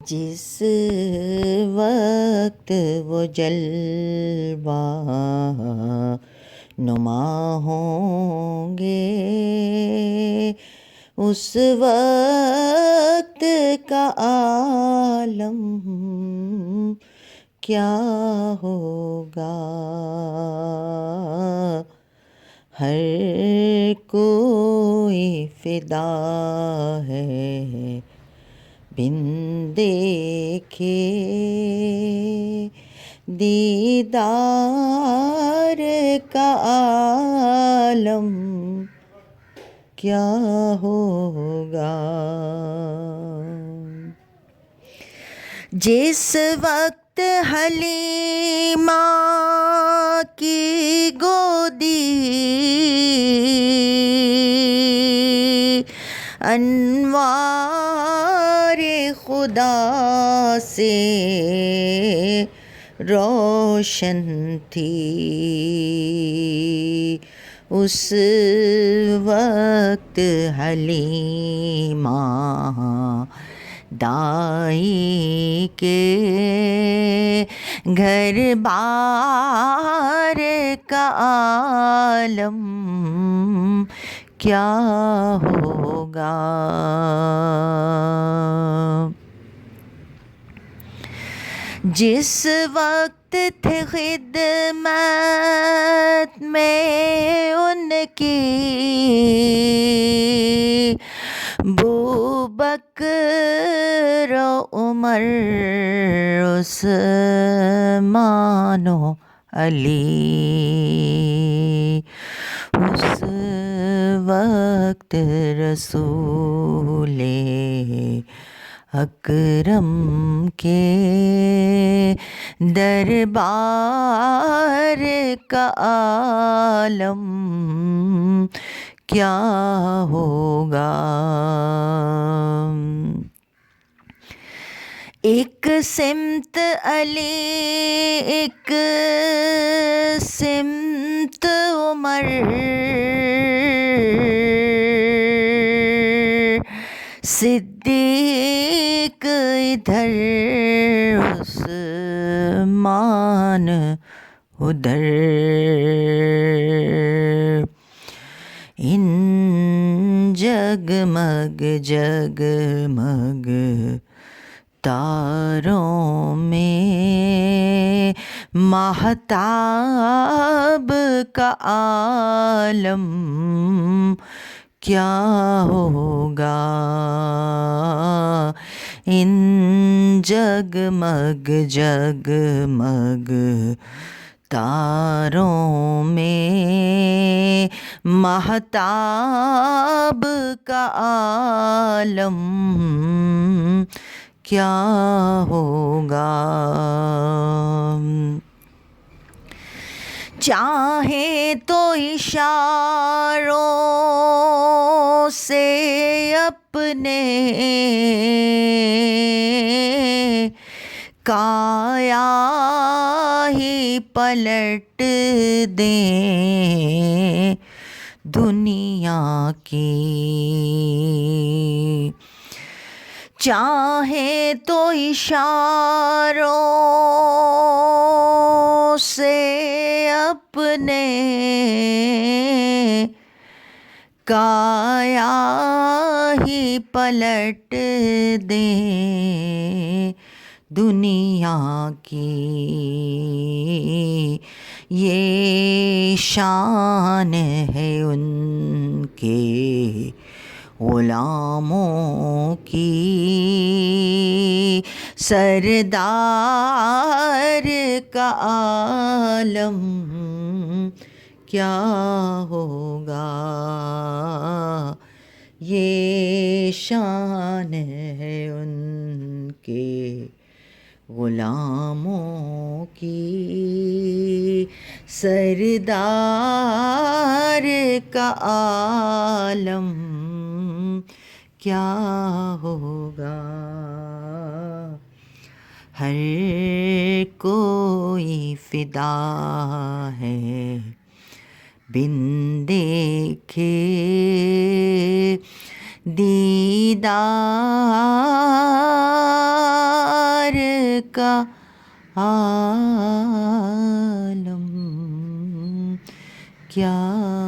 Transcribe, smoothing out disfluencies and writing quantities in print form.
جس وقت وہ جلوہ نما ہوں گے، اس وقت کا عالم کیا ہوگا۔ ہر کوئی فدا ہے بن دیکھے دیدار کا عالم کیا ہوگا۔ جس وقت حلیمہ کی گودی انوار خدا سے روشن تھی، اس وقت حلیمہ دائی کے گھر بار کا عالم کیا ہوگا۔ جس وقت تھے خدمت میں ان کی بوبکر و عمر عثمان و علی، اس وقت رسول اکرم کے دربار کا عالم کیا ہوگا۔ ایک سمت علی، ایک سمت عمر، صدیق ادھر عثمان ادھر، ان جگمگ جگمگ تاروں میں ماہتاب کا عالم کیا ہوگا۔ ان جگمگ جگمگ تاروں میں ماہتاب کا عالم کیا ہوگا۔ چاہیں تو اشاروں سے اپنے کایا ہی پلٹ دیں دنیا کی، چاہیں تو اشاروں سے اپنے کایا ہی پلٹ دیں دنیا کی، یہ شان ہے ان کے غلاموں کی، سردار کا عالم کیا ہوگا۔ یہ شان ہے ان کے غلاموں کی، سردار کا عالم کیا ہوگا۔ ہر کوئی فدا ہے بن دیکھے دیدار کا عالم کیا